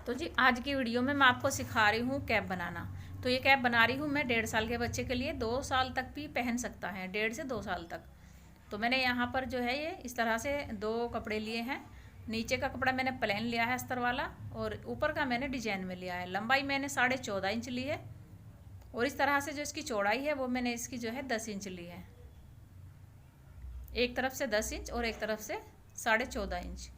तो जी आज की वीडियो में मैं आपको सिखा रही हूँ कैप बनाना। तो ये कैप बना रही हूँ मैं 1.5 साल के बच्चे के लिए, 2 साल तक भी पहन सकता है, 1.5 से 2 साल तक। तो मैंने यहाँ पर जो है ये इस तरह से 2 कपड़े लिए हैं। नीचे का कपड़ा मैंने प्लेन लिया है अस्तर वाला, और ऊपर का मैंने डिजाइन में लिया है। लंबाई मैंने 14.5 इंच ली है, और इस तरह से जो इसकी चौड़ाई है वो मैंने इसकी जो है 10 इंच ली है। एक तरफ से 10 इंच और एक तरफ से 14.5 इंच।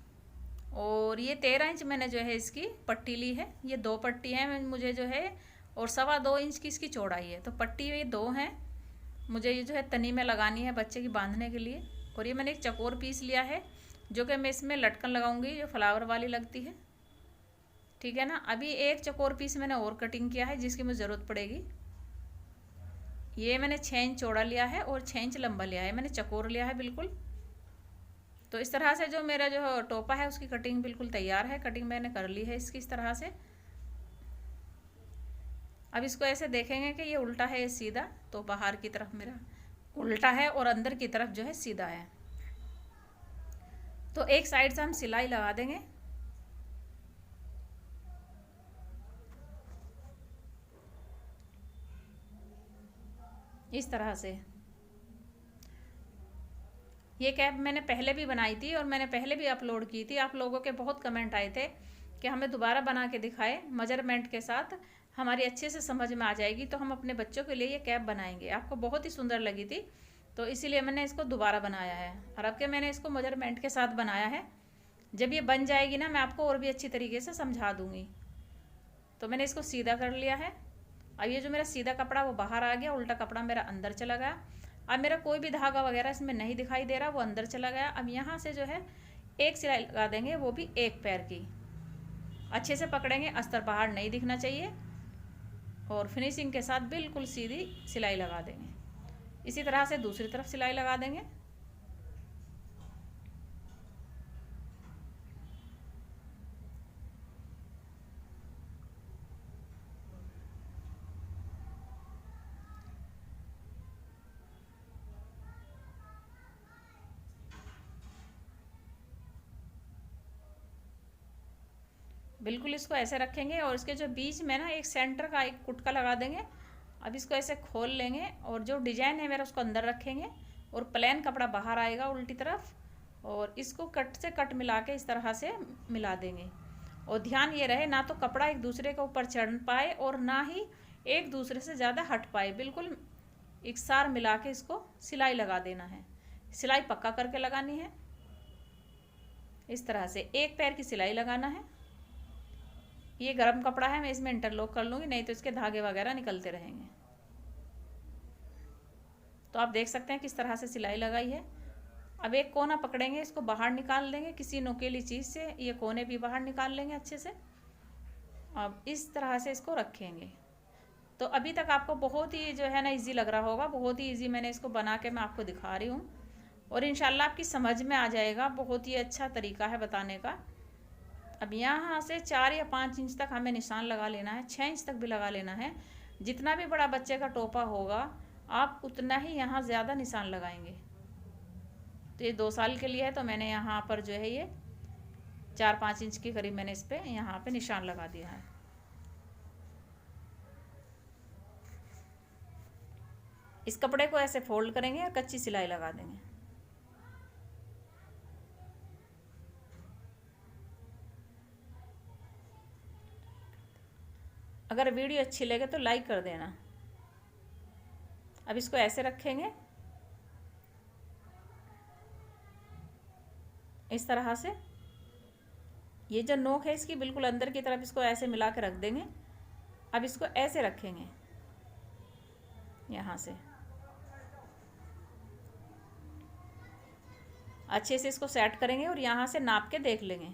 और ये 13 इंच मैंने जो है इसकी पट्टी ली है। ये 2 पट्टी हैं मुझे जो है, और 2.25 इंच की इसकी चौड़ाई है। तो पट्टी ये 2 हैं, मुझे ये जो है तनी में लगानी है बच्चे की बांधने के लिए। और ये मैंने एक चकोर पीस लिया है, जो कि मैं इसमें लटकन लगाऊंगी, जो फ्लावर वाली लगती है, ठीक है ना। अभी एक चकोर पीस मैंने और कटिंग किया है जिसकी मुझे ज़रूरत पड़ेगी। ये मैंने 6 इंच चौड़ा लिया है और 6 इंच लंबा लिया है, मैंने चकोर लिया है बिल्कुल। तो इस तरह से जो मेरा जो टोपा है उसकी कटिंग बिल्कुल तैयार है। कटिंग मैंने कर ली है इसकी इस तरह से। अब इसको ऐसे देखेंगे कि ये उल्टा है, ये सीधा, तो बाहर की तरफ मेरा उल्टा है और अंदर की तरफ जो है सीधा है। तो एक साइड से हम सिलाई लगा देंगे। इस तरह से ये कैप मैंने पहले भी बनाई थी और मैंने पहले भी अपलोड की थी। आप लोगों के बहुत कमेंट आए थे कि हमें दोबारा बना के दिखाएं मेजरमेंट के साथ, हमारी अच्छे से समझ में आ जाएगी तो हम अपने बच्चों के लिए ये कैप बनाएंगे। आपको बहुत ही सुंदर लगी थी, तो इसीलिए मैंने इसको दोबारा बनाया है। और अब के मैंने इसको मेजरमेंट के साथ बनाया है। जब ये बन जाएगी ना, मैं आपको और भी अच्छी तरीके से समझा दूँगी। तो मैंने इसको सीधा कर लिया है। अब ये जो मेरा सीधा कपड़ा वो बाहर आ गया, उल्टा कपड़ा मेरा अंदर चला गया। अब मेरा कोई भी धागा वगैरह इसमें नहीं दिखाई दे रहा, वो अंदर चला गया। अब यहाँ से जो है एक सिलाई लगा देंगे, वो भी एक पैर की। अच्छे से पकड़ेंगे, अस्तर बाहर नहीं दिखना चाहिए, और फिनिशिंग के साथ बिल्कुल सीधी सिलाई लगा देंगे। इसी तरह से दूसरी तरफ सिलाई लगा देंगे। बिल्कुल इसको ऐसे रखेंगे, और इसके जो बीच में ना एक सेंटर का एक कुटका लगा देंगे। अब इसको ऐसे खोल लेंगे, और जो डिजाइन है मेरा उसको अंदर रखेंगे, और प्लेन कपड़ा बाहर आएगा उल्टी तरफ, और इसको कट से कट मिला के इस तरह से मिला देंगे। और ध्यान ये रहे, ना तो कपड़ा एक दूसरे के ऊपर चढ़ पाए और ना ही एक दूसरे से ज़्यादा हट पाए। बिल्कुल एक सार मिला के इसको सिलाई लगा देना है। सिलाई पक्का करके लगानी है। इस तरह से एक पैर की सिलाई लगाना है। ये गर्म कपड़ा है, मैं इसमें इंटरलॉक कर लूँगी, नहीं तो इसके धागे वगैरह निकलते रहेंगे। तो आप देख सकते हैं किस तरह से सिलाई लगाई है। अब एक कोना पकड़ेंगे, इसको बाहर निकाल लेंगे किसी नुकीली चीज़ से, ये कोने भी बाहर निकाल लेंगे अच्छे से। अब इस तरह से इसको रखेंगे। तो अभी तक आपको बहुत ही जो है ना इजी लग रहा होगा, बहुत ही इजी मैंने इसको बना के मैं आपको दिखा रही हूँ, और इंशाल्लाह आपकी समझ में आ जाएगा। बहुत ही अच्छा तरीका है बताने का। अब यहाँ से 4 या 5 इंच तक हमें निशान लगा लेना है, 6 इंच तक भी लगा लेना है। जितना भी बड़ा बच्चे का टोपा होगा आप उतना ही यहाँ ज़्यादा निशान लगाएंगे। तो ये 2 साल के लिए है, तो मैंने यहाँ पर जो है ये 4-5 इंच के करीब मैंने इस पर यहाँ पे निशान लगा दिया है। इस कपड़े को ऐसे फोल्ड करेंगे और कच्ची सिलाई लगा देंगे। अगर वीडियो अच्छी लगे तो लाइक कर देना। अब इसको ऐसे रखेंगे इस तरह से। ये जो नोक है इसकी बिल्कुल अंदर की तरफ, इसको ऐसे मिला के रख देंगे। अब इसको ऐसे रखेंगे, यहाँ से अच्छे से इसको सेट करेंगे, और यहाँ से नाप के देख लेंगे।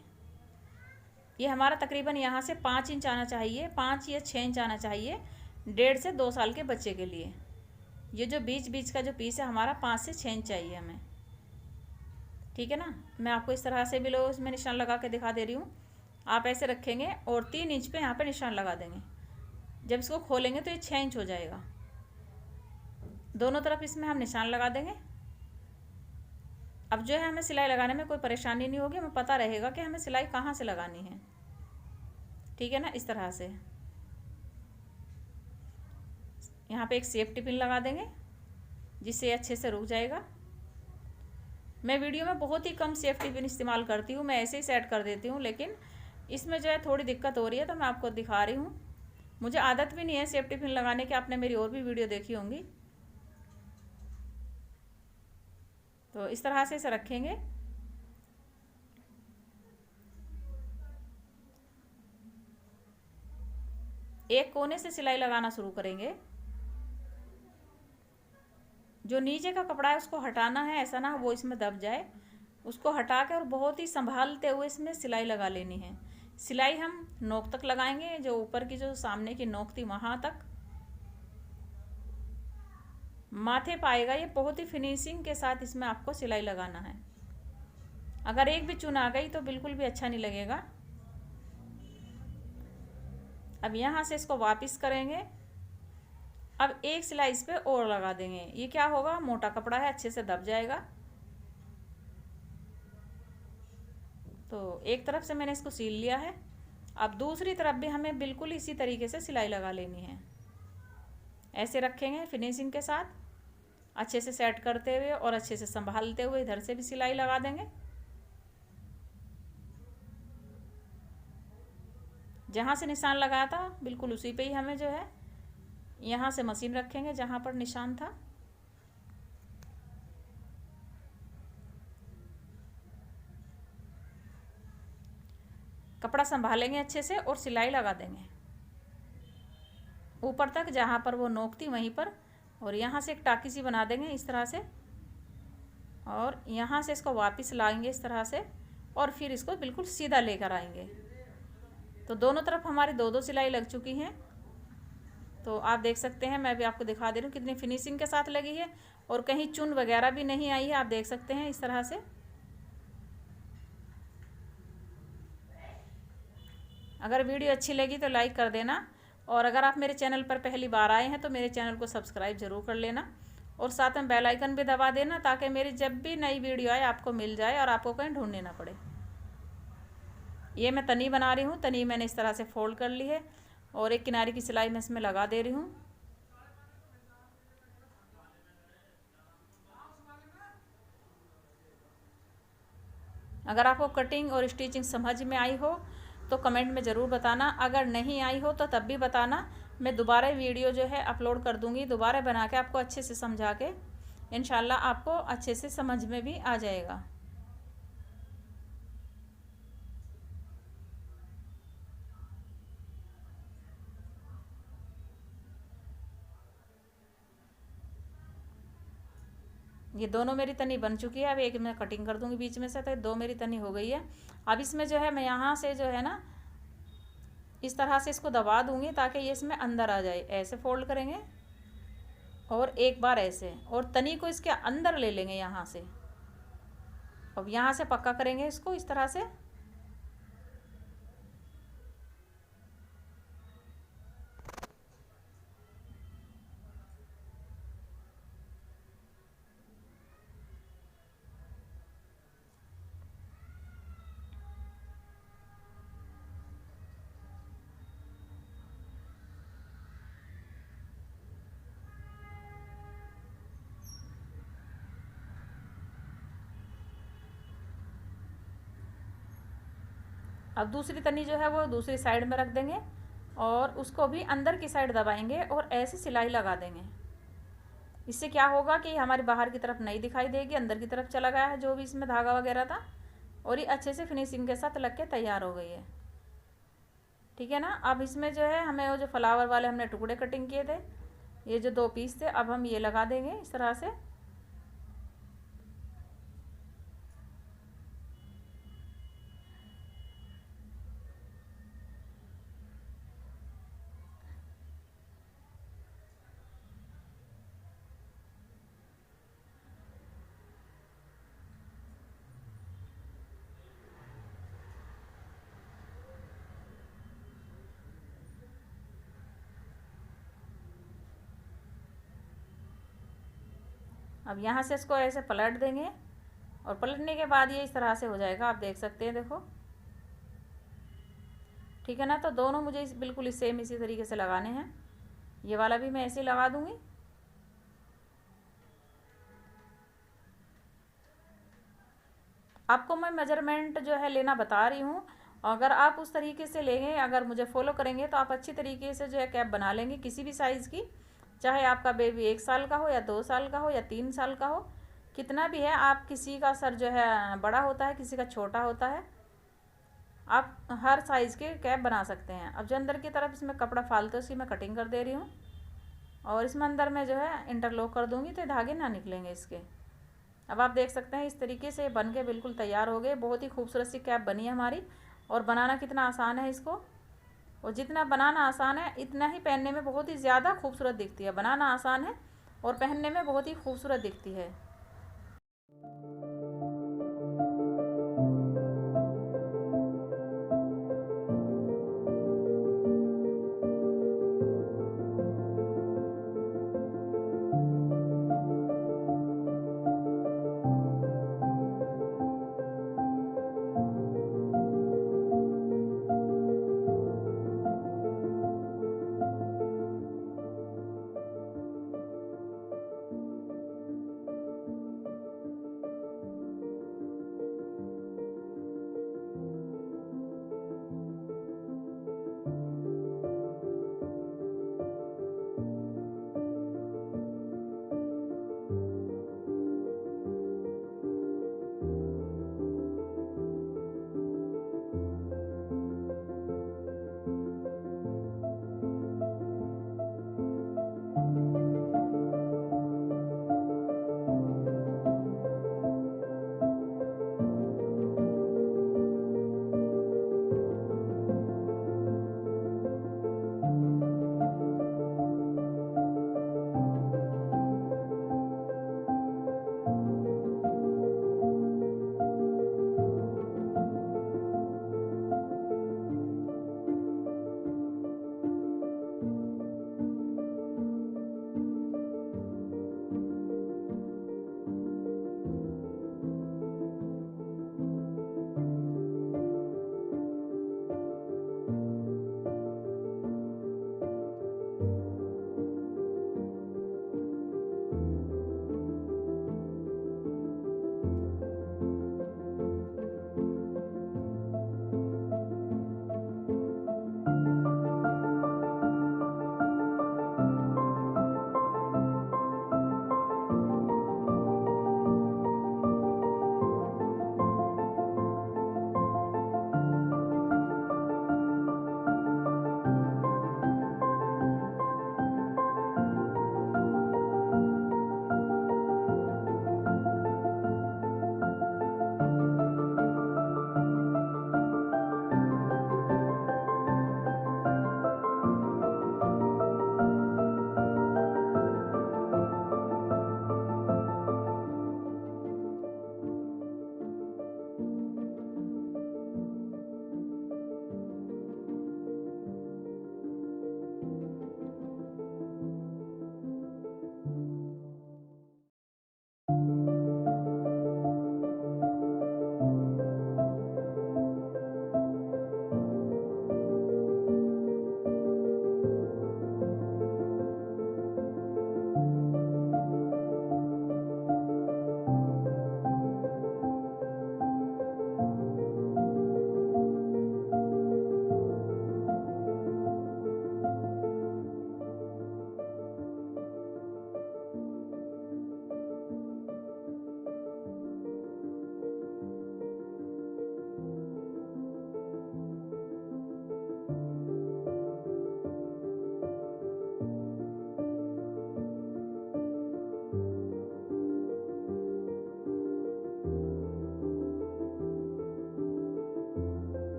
ये हमारा तकरीबन यहाँ से 5 इंच आना चाहिए, 5 या 6 इंच आना चाहिए 1.5 से 2 साल के बच्चे के लिए। ये जो बीच बीच का जो पीस है हमारा 5 से 6 इंच चाहिए हमें, ठीक है ना। मैं आपको इस तरह से भी लो इसमें निशान लगा के दिखा दे रही हूँ। आप ऐसे रखेंगे और 3 इंच पे यहाँ पे निशान लगा देंगे। जब इसको खोलेंगे तो ये 6 इंच हो जाएगा। दोनों तरफ इसमें हम निशान लगा देंगे। अब जो है हमें सिलाई लगाने में कोई परेशानी नहीं होगी, हमें पता रहेगा कि हमें सिलाई कहाँ से लगानी है, ठीक है ना, इस तरह से। यहाँ पे एक सेफ्टी पिन लगा देंगे जिससे अच्छे से रुक जाएगा। मैं वीडियो में बहुत ही कम सेफ्टी पिन इस्तेमाल करती हूँ, मैं ऐसे ही सेट कर देती हूँ, लेकिन इसमें जो है थोड़ी दिक्कत हो रही है तो मैं आपको दिखा रही हूँ। मुझे आदत भी नहीं है सेफ्टी पिन लगाने की, आपने मेरी और भी वीडियो देखी होंगी। तो इस तरह से इसे रखेंगे। एक कोने से सिलाई लगाना शुरू करेंगे। जो नीचे का कपड़ा है उसको हटाना है, ऐसा ना वो इसमें दब जाए। उसको हटा के और बहुत ही संभालते हुए इसमें सिलाई लगा लेनी है। सिलाई हम नोक तक लगाएंगे, जो ऊपर की जो सामने की नोक थी वहाँ तक, माथे पाएगा। ये बहुत ही फिनिशिंग के साथ इसमें आपको सिलाई लगाना है। अगर एक भी चुन आ गई तो बिल्कुल भी अच्छा नहीं लगेगा। अब यहाँ से इसको वापस करेंगे। अब एक सिलाई इस पे और लगा देंगे। ये क्या होगा, मोटा कपड़ा है, अच्छे से दब जाएगा। तो एक तरफ से मैंने इसको सील लिया है। अब दूसरी तरफ भी हमें बिल्कुल इसी तरीके से सिलाई लगा लेनी है। ऐसे रखेंगे फिनिशिंग के साथ, अच्छे से सेट करते हुए और अच्छे से संभालते हुए इधर से भी सिलाई लगा देंगे। जहाँ से निशान लगाया था बिल्कुल उसी पे ही हमें जो है यहाँ से मशीन रखेंगे जहाँ पर निशान था। कपड़ा संभालेंगे अच्छे से और सिलाई लगा देंगे ऊपर तक जहाँ पर वो नोक थी वहीं पर। और यहाँ से एक टाकी सी बना देंगे इस तरह से, और यहाँ से इसको वापस लाएंगे इस तरह से, और फिर इसको बिल्कुल सीधा लेकर आएंगे। तो दोनों तरफ हमारी दो दो सिलाई लग चुकी हैं। तो आप देख सकते हैं, मैं भी आपको दिखा दे रही हूँ कितनी फिनिशिंग के साथ लगी है, और कहीं चुन वगैरह भी नहीं आई है। आप देख सकते हैं इस तरह से। अगर वीडियो अच्छी लगी तो लाइक कर देना, और अगर आप मेरे चैनल पर पहली बार आए हैं तो मेरे चैनल को सब्सक्राइब ज़रूर कर लेना, और साथ में बेल आइकन भी दबा देना ताकि मेरी जब भी नई वीडियो आए आपको मिल जाए और आपको कहीं ढूंढने ना पड़े। ये मैं तनी बना रही हूँ। तनी मैंने इस तरह से फोल्ड कर ली है और एक किनारे की सिलाई मैं इसमें लगा दे रही हूँ। अगर आपको कटिंग और स्टिचिंग समझ में आई हो तो कमेंट में ज़रूर बताना। अगर नहीं आई हो तो तब भी बताना, मैं दोबारा वीडियो जो है अपलोड कर दूँगी, दोबारा बना के आपको अच्छे से समझा के। इंशाल्लाह आपको अच्छे से समझ में भी आ जाएगा। ये दोनों मेरी तनी बन चुकी है। अब एक मैं कटिंग कर दूँगी बीच में से, तो दो मेरी तनी हो गई है। अब इसमें जो है मैं यहाँ से जो है ना इस तरह से इसको दबा दूँगी ताकि ये इसमें अंदर आ जाए। ऐसे फोल्ड करेंगे और एक बार ऐसे, और तनी को इसके अंदर ले लेंगे यहाँ से। अब यहाँ से पक्का करेंगे इसको इस तरह से। अब दूसरी तनी जो है वो दूसरी साइड में रख देंगे और उसको भी अंदर की साइड दबाएंगे और ऐसे सिलाई लगा देंगे। इससे क्या होगा कि हमारी बाहर की तरफ नहीं दिखाई देगी, अंदर की तरफ चला गया है जो भी इसमें धागा वगैरह था, और ये अच्छे से फिनिशिंग के साथ लग के तैयार हो गई है। ठीक है ना। अब इसमें जो है हमें वो जो फ्लावर वाले हमने टुकड़े कटिंग किए थे, ये जो दो पीस थे, अब हम ये लगा देंगे इस तरह से। अब यहाँ से इसको ऐसे पलट देंगे, और पलटने के बाद ये इस तरह से हो जाएगा। आप देख सकते हैं, देखो। ठीक ठीक है ना। तो दोनों मुझे बिल्कुल सेम इसी तरीके से लगाने हैं। ये वाला भी मैं ऐसे ही लगा दूंगी। आपको मैं मेजरमेंट जो है लेना बता रही हूँ, अगर आप उस तरीके से लेंगे, अगर मुझे फॉलो करेंगे तो आप अच्छी तरीके से जो है कैप बना लेंगे किसी भी साइज़ की। चाहे आपका बेबी 1 साल का हो या 2 साल का हो या 3 साल का हो, कितना भी है। आप किसी का सर जो है बड़ा होता है, किसी का छोटा होता है, आप हर साइज़ के कैप बना सकते हैं। अब जो अंदर की तरफ इसमें कपड़ा फालतू सी मैं कटिंग कर दे रही हूँ और इसमें अंदर में जो है इंटरलॉक कर दूँगी तो धागे ना निकलेंगे इसके। अब आप देख सकते हैं इस तरीके से बन के बिल्कुल तैयार हो गए। बहुत ही खूबसूरत सी कैप बनी है हमारी। और बनाना कितना आसान है इसको, और जितना बनाना आसान है इतना ही पहनने में बहुत ही ज़्यादा खूबसूरत दिखती है। बनाना आसान है और पहनने में बहुत ही खूबसूरत दिखती है।